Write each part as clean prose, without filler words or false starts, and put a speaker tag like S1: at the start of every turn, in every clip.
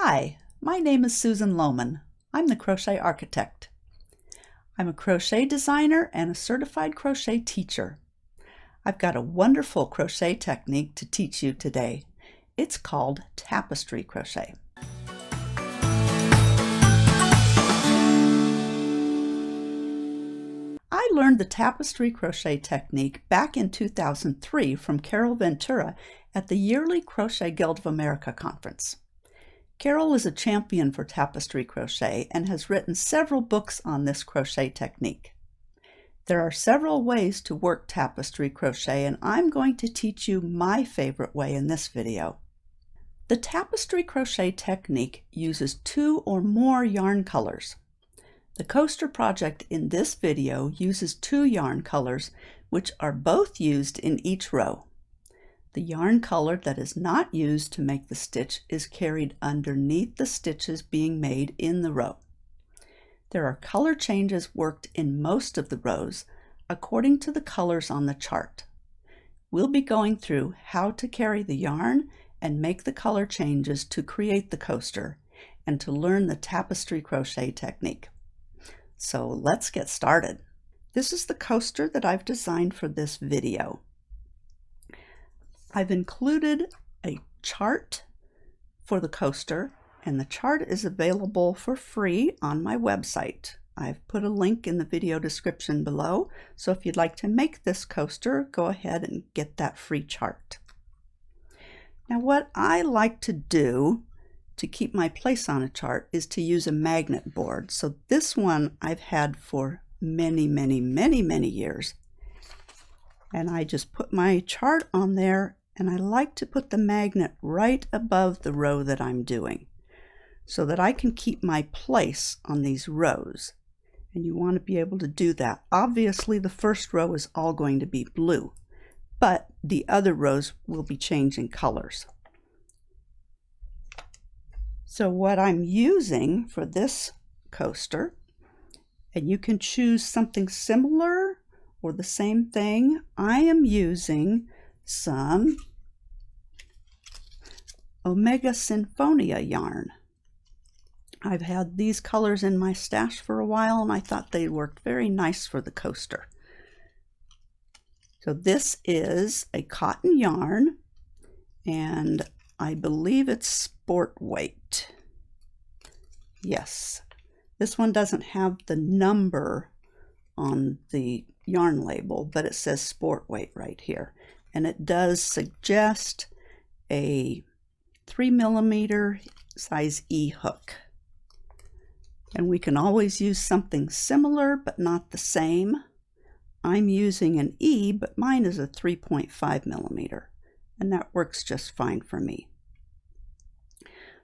S1: Hi, my name is Susan Lohman. I'm the Crochet Architect. I'm a crochet designer and a certified crochet teacher. I've got a wonderful crochet technique to teach you today. It's called Tapestry Crochet. I learned the Tapestry Crochet technique back in 2003 from Carol Ventura at the yearly Crochet Guild of America conference. Carol is a champion for Tapestry Crochet and has written several books on this crochet technique. There are several ways to work Tapestry Crochet, and I'm going to teach you my favorite way in this video. The Tapestry Crochet technique uses 2 or more yarn colors. The coaster project in this video uses 2 yarn colors, which are both used in each row. The yarn color that is not used to make the stitch is carried underneath the stitches being made in the row. There are color changes worked in most of the rows according to the colors on the chart. We'll be going through how to carry the yarn and make the color changes to create the coaster and to learn the Tapestry Crochet technique. So let's get started. This is the coaster that I've designed for this video. I've included a chart for the coaster, and the chart is available for free on my website. I've put a link in the video description below, so if you'd like to make this coaster, go ahead and get that free chart. Now, what I like to do to keep my place on a chart is to use a magnet board. So this one I've had for many years. And I just put my chart on there, and I like to put the magnet right above the row that I'm doing so that I can keep my place on these rows. And you want to be able to do that. Obviously, the first row is all going to be blue, but the other rows will be changing colors. So what I'm using for this coaster, and you can choose something similar or the same thing, I am using some Omega Sinfonia yarn. I've had these colors in my stash for a while, and I thought they worked very nice for the coaster. So this is a cotton yarn, and I believe it's sport weight. Yes, this one doesn't have the number on the yarn label, but it says sport weight right here. And it does suggest a 3mm size E hook. And we can always use something similar but not the same. I'm using an E, but mine is a 3.5mm, and that works just fine for me.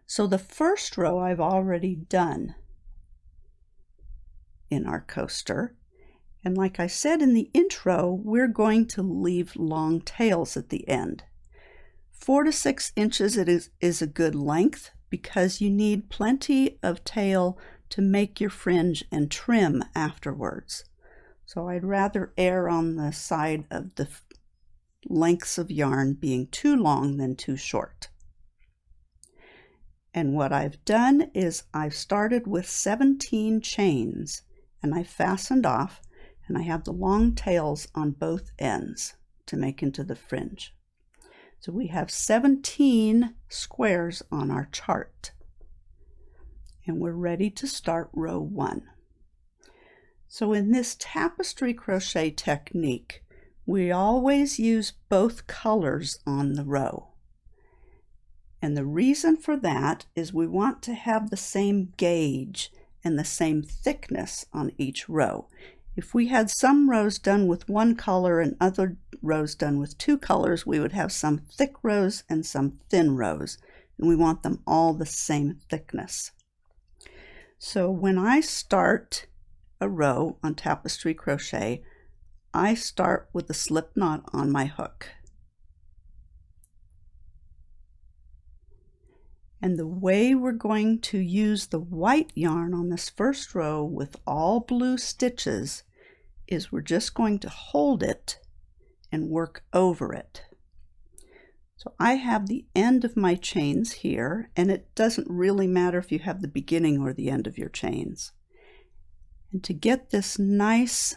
S1: So the first row I've already done in our coaster. And like I said in the intro, we're going to leave long tails at the end. 4 to 6 inches is a good length because you need plenty of tail to make your fringe and trim afterwards. So I'd rather err on the side of the lengths of yarn being too long than too short. And what I've done is I've started with 17 chains, and I fastened off, and I have the long tails on both ends to make into the fringe. So we have 17 squares on our chart, and we're ready to start row 1. So in this tapestry crochet technique, we always use both colors on the row. And the reason for that is we want to have the same gauge and the same thickness on each row. If we had some rows done with one color and other rows done with 2 colors, we would have some thick rows and some thin rows, and we want them all the same thickness. So when I start a row on tapestry crochet, I start with a slip knot on my hook. And the way we're going to use the white yarn on this first row with all blue stitches is we're just going to hold it and work over it. So I have the end of my chains here, and it doesn't really matter if you have the beginning or the end of your chains. And to get this nice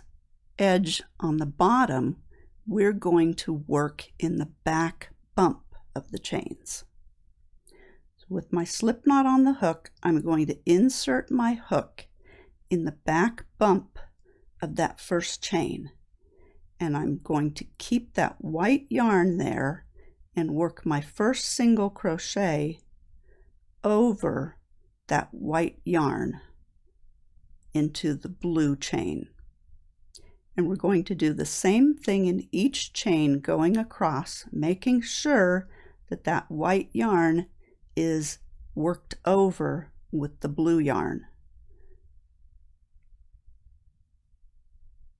S1: edge on the bottom, we're going to work in the back bump of the chains. So with my slip knot on the hook, I'm going to insert my hook in the back bump of that first chain. And I'm going to keep that white yarn there and work my first single crochet over that white yarn into the blue chain. And we're going to do the same thing in each chain going across, making sure that that white yarn is worked over with the blue yarn.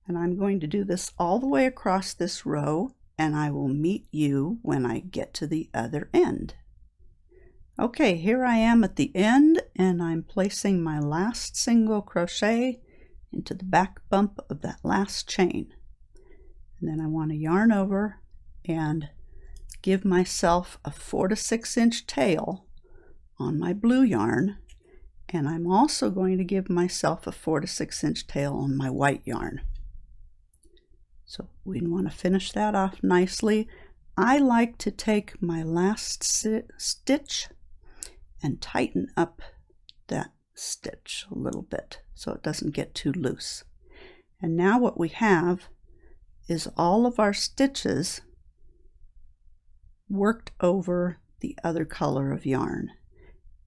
S1: And I'm going to do this all the way across this row, and I will meet you when I get to the other end. Okay, here I am at the end, and I'm placing my last single crochet into the back bump of that last chain. And then I want to yarn over and give myself a 4 to 6 inch tail on my blue yarn, and I'm also going to give myself a 4 to 6 inch tail on my white yarn. So we want to finish that off nicely. I like to take my last stitch and tighten up that stitch a little bit so it doesn't get too loose. And now what we have is all of our stitches worked over the other color of yarn.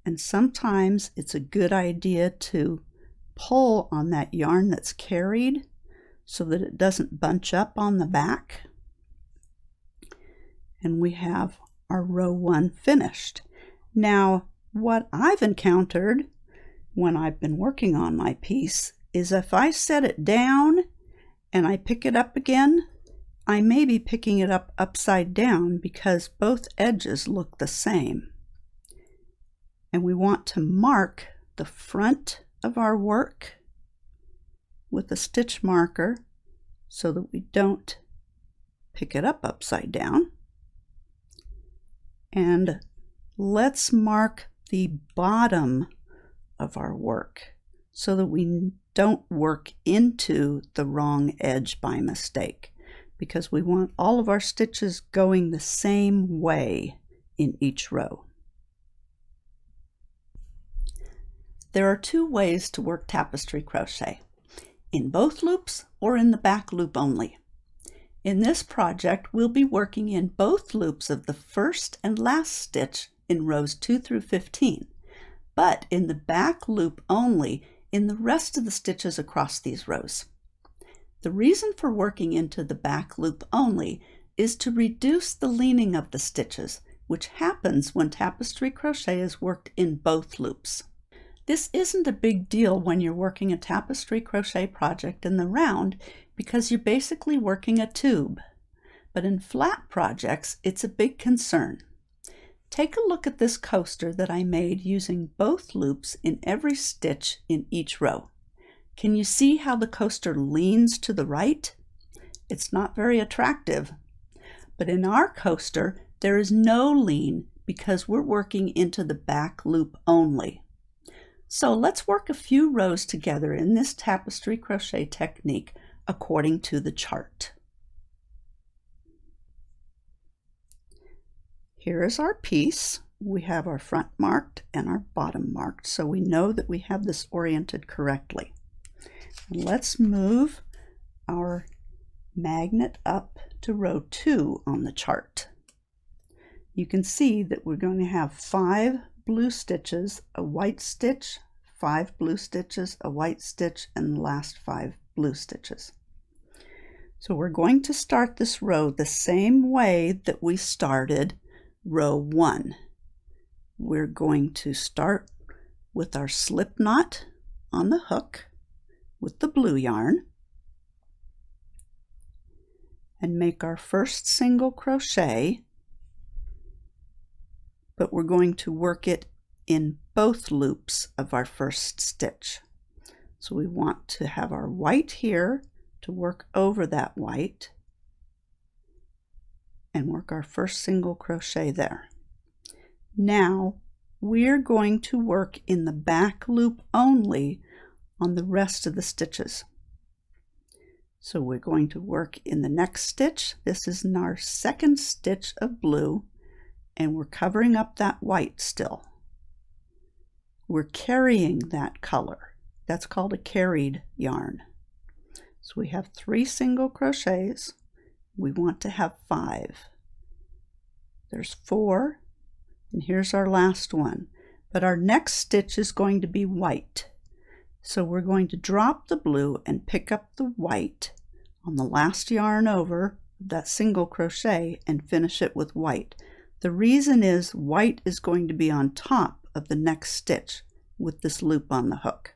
S1: And sometimes it's a good idea to pull on that yarn that's carried so that it doesn't bunch up on the back. And we have our row 1 finished. Now, what I've encountered when I've been working on my piece is if I set it down and I pick it up again, I may be picking it up upside down because both edges look the same. And we want to mark the front of our work with a stitch marker so that we don't pick it up upside down. And let's mark the bottom of our work so that we don't work into the wrong edge by mistake, because we want all of our stitches going the same way in each row. There are 2 ways to work tapestry crochet: in both loops or in the back loop only. In this project, we'll be working in both loops of the first and last stitch in rows 2 through 15, but in the back loop only in the rest of the stitches across these rows. The reason for working into the back loop only is to reduce the leaning of the stitches, which happens when tapestry crochet is worked in both loops. This isn't a big deal when you're working a tapestry crochet project in the round because you're basically working a tube. But in flat projects, it's a big concern. Take a look at this coaster that I made using both loops in every stitch in each row. Can you see how the coaster leans to the right? It's not very attractive. But in our coaster, there is no lean because we're working into the back loop only. So let's work a few rows together in this tapestry crochet technique according to the chart. Here is our piece. We have our front marked and our bottom marked, so we know that we have this oriented correctly. And let's move our magnet up to row 2 on the chart. You can see that we're going to have 5 blue stitches, a white stitch, 5 blue stitches, a white stitch, and the last 5 blue stitches. So we're going to start this row the same way that we started row 1. We're going to start with our slip knot on the hook with the blue yarn and make our first single crochet, but we're going to work it in both loops of our first stitch. So we want to have our white here to work over that white, and work our first single crochet there. Now we're going to work in the back loop only on the rest of the stitches. So we're going to work in the next stitch. This is our second stitch of blue, and we're covering up that white still. We're carrying that color. That's called a carried yarn. So we have 3 single crochets. We want to have 5. There's 4, and here's our last one. But our next stitch is going to be white. So we're going to drop the blue and pick up the white on the last yarn over that single crochet and finish it with white. The reason is white is going to be on top of the next stitch with this loop on the hook.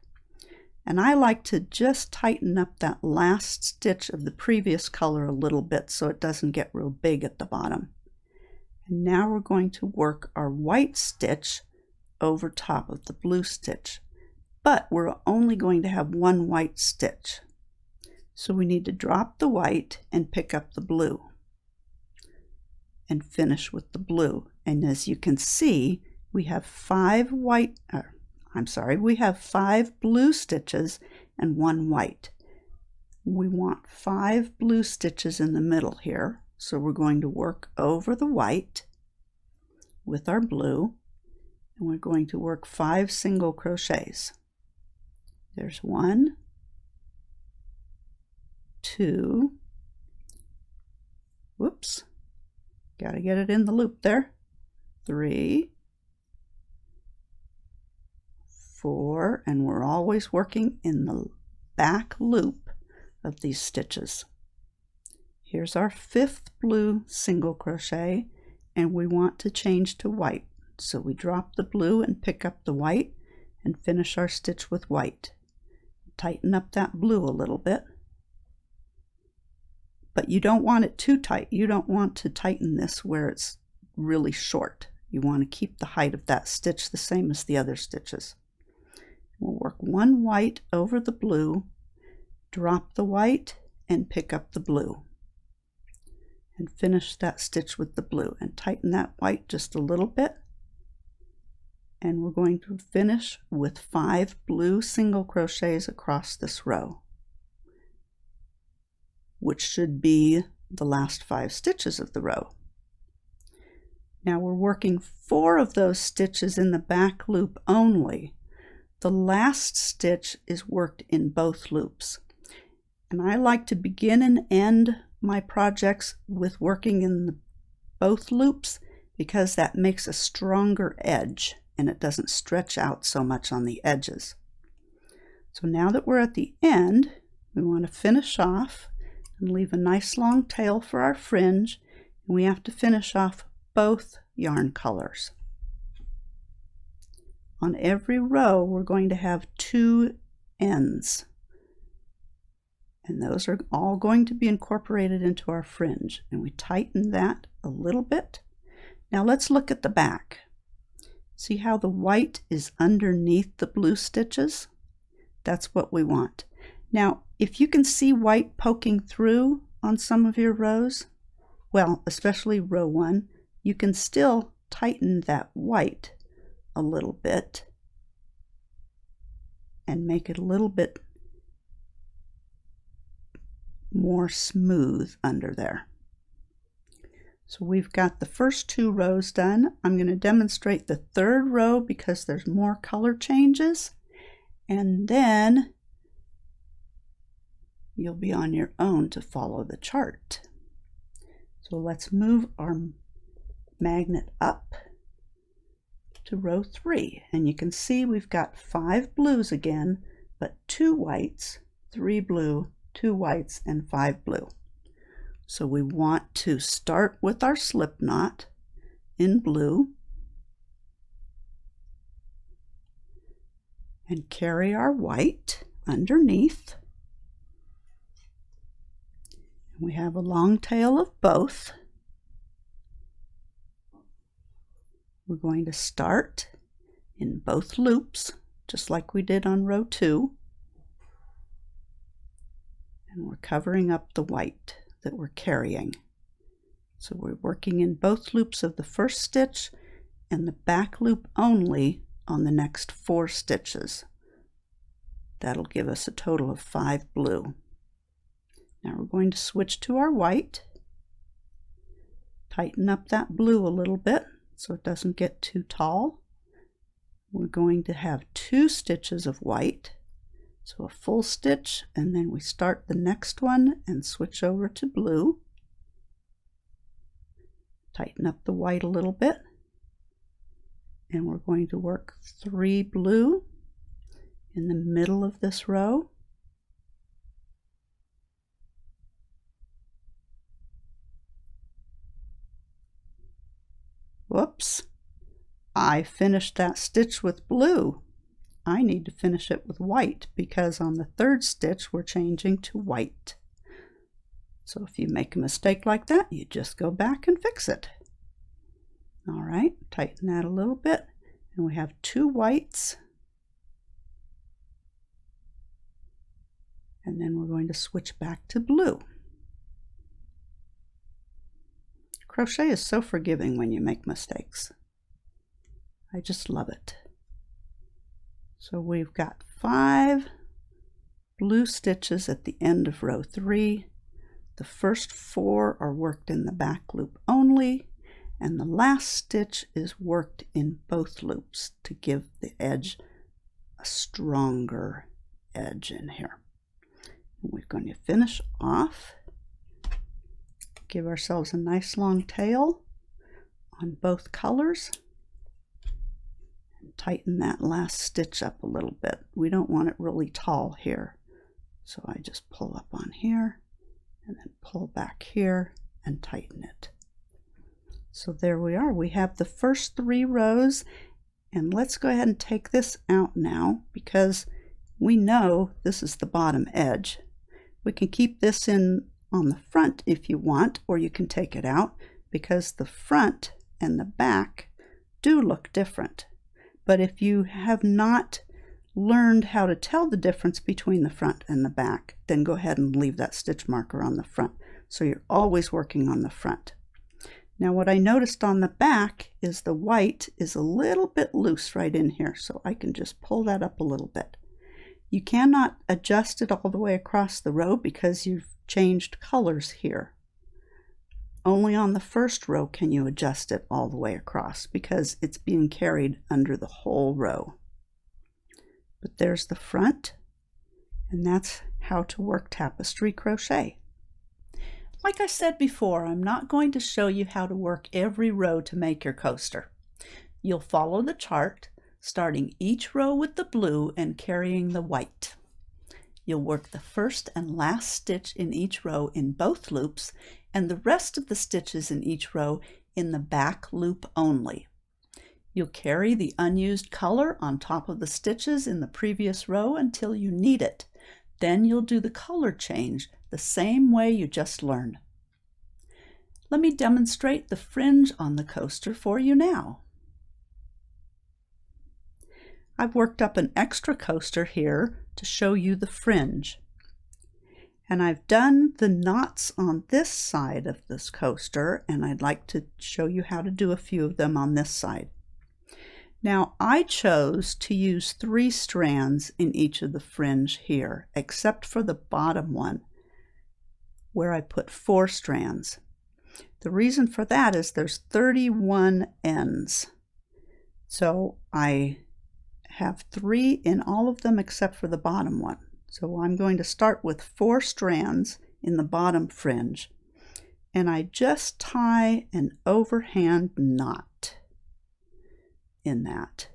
S1: And I like to just tighten up that last stitch of the previous color a little bit so it doesn't get real big at the bottom. And now we're going to work our white stitch over top of the blue stitch. But we're only going to have one white stitch. So we need to drop the white and pick up the blue and finish with the blue. And as you can see, we have 5 blue stitches and 1 white. We want 5 blue stitches in the middle here. So we're going to work over the white with our blue, and we're going to work 5 single crochets. There's 1, 2, whoops, gotta get it in the loop there, 3, 4, and we're always working in the back loop of these stitches. Here's our 5th blue single crochet, and we want to change to white. So we drop the blue and pick up the white and finish our stitch with white. Tighten up that blue a little bit. But you don't want it too tight. You don't want to tighten this where it's really short. You want to keep the height of that stitch the same as the other stitches. We'll work 1 white over the blue, drop the white, and pick up the blue. And finish that stitch with the blue and tighten that white just a little bit. And we're going to finish with 5 blue single crochets across this row, which should be the last 5 stitches of the row. Now we're working 4 of those stitches in the back loop only. The last stitch is worked in both loops. And I like to begin and end my projects with working in both loops because that makes a stronger edge and it doesn't stretch out so much on the edges. So now that we're at the end, we want to finish off and leave a nice long tail for our fringe, and we have to finish off both yarn colors. On every row we're going to have 2 ends, and those are all going to be incorporated into our fringe, and we tighten that a little bit. Now let's look at the back. See how the white is underneath the blue stitches? That's what we want. Now if you can see white poking through on some of your rows, well, especially row 1, you can still tighten that white a little bit and make it a little bit more smooth under there. So we've got the first 2 rows done. I'm going to demonstrate the 3rd row because there's more color changes, and then you'll be on your own to follow the chart. So let's move our magnet up to row 3, and you can see we've got 5 blues again, but 2 whites, 3 blue, 2 whites, and 5 blue. So we want to start with our slip knot in blue and carry our white underneath. We have a long tail of both. We're going to start in both loops, just like we did on row 2. And we're covering up the white that we're carrying. So we're working in both loops of the first stitch and the back loop only on the next 4 stitches. That'll give us a total of 5 blue. Now we're going to switch to our white. Tighten up that blue a little bit so it doesn't get too tall. We're going to have 2 stitches of white, so a full stitch, and then we start the next one and switch over to blue. Tighten up the white a little bit, and we're going to work 3 blue in the middle of this row. Whoops, I finished that stitch with blue. I need to finish it with white because on the 3rd stitch we're changing to white. So if you make a mistake like that, you just go back and fix it. All right, tighten that a little bit, and we have 2 whites. And then we're going to switch back to blue. Crochet is so forgiving when you make mistakes. I just love it. So we've got 5 blue stitches at the end of row 3. The first 4 are worked in the back loop only, and the last stitch is worked in both loops to give the edge a stronger edge in here. And we're going to finish off. Give ourselves a nice long tail on both colors and tighten that last stitch up a little bit. We don't want it really tall here, so I just pull up on here and then pull back here and tighten it. So there we are. We have the first 3 rows, and let's go ahead and take this out now because we know this is the bottom edge. We can keep this in on the front if you want, or you can take it out because the front and the back do look different. But if you have not learned how to tell the difference between the front and the back, then go ahead and leave that stitch marker on the front. So you're always working on the front. Now what I noticed on the back is the white is a little bit loose right in here, so I can just pull that up a little bit. You cannot adjust it all the way across the row because you've changed colors here. Only on the first row can you adjust it all the way across because it's being carried under the whole row. But there's the front, and that's how to work tapestry crochet. Like I said before, I'm not going to show you how to work every row to make your coaster. You'll follow the chart, starting each row with the blue and carrying the white. You'll work the first and last stitch in each row in both loops, and the rest of the stitches in each row in the back loop only. You'll carry the unused color on top of the stitches in the previous row until you need it. Then you'll do the color change the same way you just learned. Let me demonstrate the fringe on the coaster for you now. I've worked up an extra coaster here to show you the fringe. And I've done the knots on this side of this coaster, and I'd like to show you how to do a few of them on this side. Now I chose to use 3 strands in each of the fringe here, except for the bottom one, where I put 4 strands. The reason for that is there's 31 ends. So I have 3 in all of them except for the bottom one. So I'm going to start with 4 strands in the bottom fringe, and I just tie an overhand knot in that.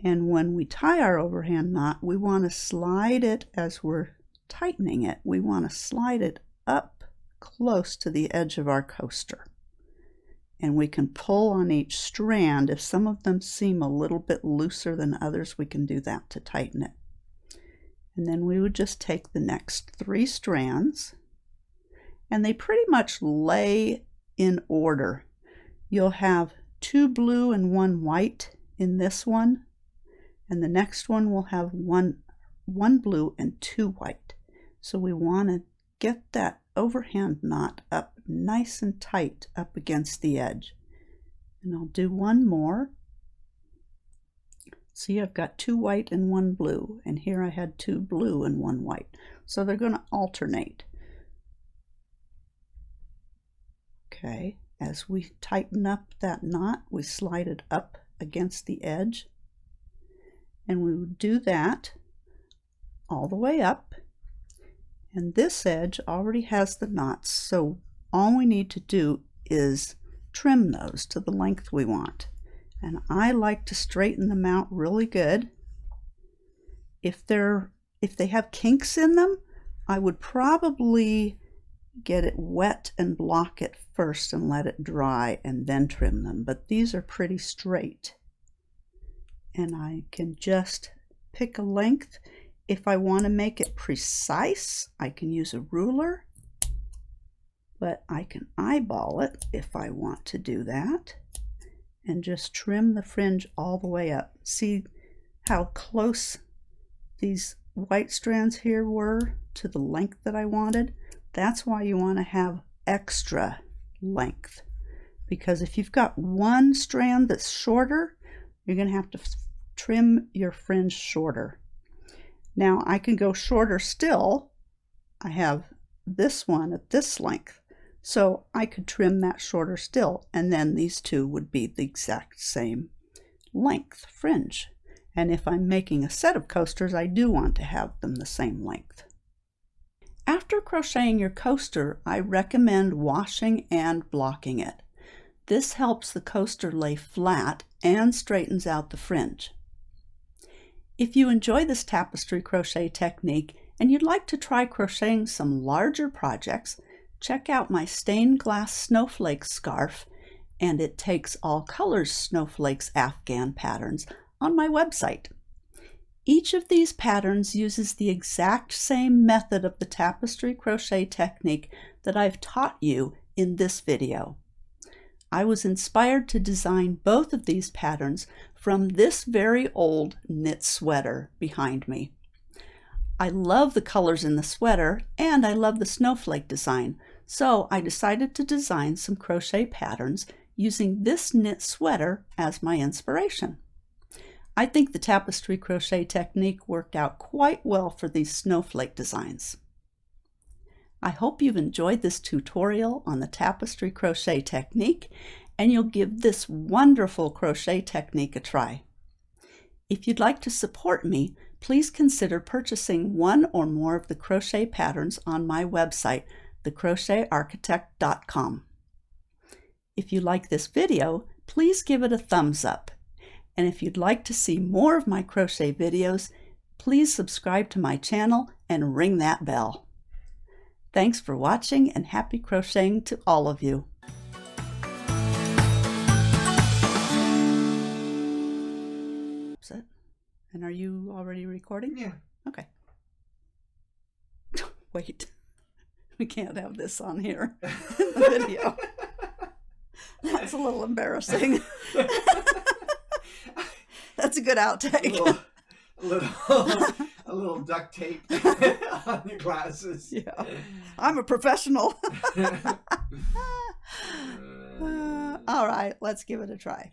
S1: And when we tie our overhand knot, we want to slide it as we're tightening it. We want to slide it up close to the edge of our coaster. And we can pull on each strand. If some of them seem a little bit looser than others, we can do that to tighten it. And then we would just take the next 3 strands, and they pretty much lay in order. You'll have 2 blue and 1 white in this one, and the next one will have one blue and 2 white. So we want to get that overhand knot up nice and tight up against the edge. And I'll do one more. See, I've got 2 white and 1 blue, and here I had 2 blue and 1 white. So they're going to alternate. Okay, as we tighten up that knot, we slide it up against the edge. And we would do that all the way up. And this edge already has the knots, so all we need to do is trim those to the length we want. And I like to straighten them out really good. If they have kinks in them, I would probably get it wet and block it first and let it dry and then trim them. But these are pretty straight. And I can just pick a length. If I want to make it precise, I can use a ruler, but I can eyeball it if I want to do that, and just trim the fringe all the way up. See how close these white strands here were to the length that I wanted? That's why you want to have extra length, because if you've got one strand that's shorter, you're going to have to trim your fringe shorter. Now I can go shorter still. I have this one at this length, so I could trim that shorter still, and then these two would be the exact same length fringe. And if I'm making a set of coasters, I do want to have them the same length. After crocheting your coaster, I recommend washing and blocking it. This helps the coaster lay flat and straightens out the fringe. If you enjoy this tapestry crochet technique and you'd like to try crocheting some larger projects, check out my stained glass snowflake scarf and It Takes All Colors Snowflakes Afghan patterns on my website. Each of these patterns uses the exact same method of the tapestry crochet technique that I've taught you in this video. I was inspired to design both of these patterns from this very old knit sweater behind me. I love the colors in the sweater and I love the snowflake design, so I decided to design some crochet patterns using this knit sweater as my inspiration. I think the tapestry crochet technique worked out quite well for these snowflake designs. I hope you've enjoyed this tutorial on the tapestry crochet technique and you'll give this wonderful crochet technique a try. If you'd like to support me, please consider purchasing one or more of the crochet patterns on my website, thecrochetarchitect.com. If you like this video, please give it a thumbs up. And if you'd like to see more of my crochet videos, please subscribe to my channel and ring that bell. Thanks for watching and happy crocheting to all of you. Is it? And are you already recording?
S2: Yeah.
S1: Okay. Wait, we can't have this on here in the video. That's a little embarrassing. That's a good outtake.
S2: A little duct tape on the glasses.
S1: Yeah, I'm a professional. All right, let's give it a try.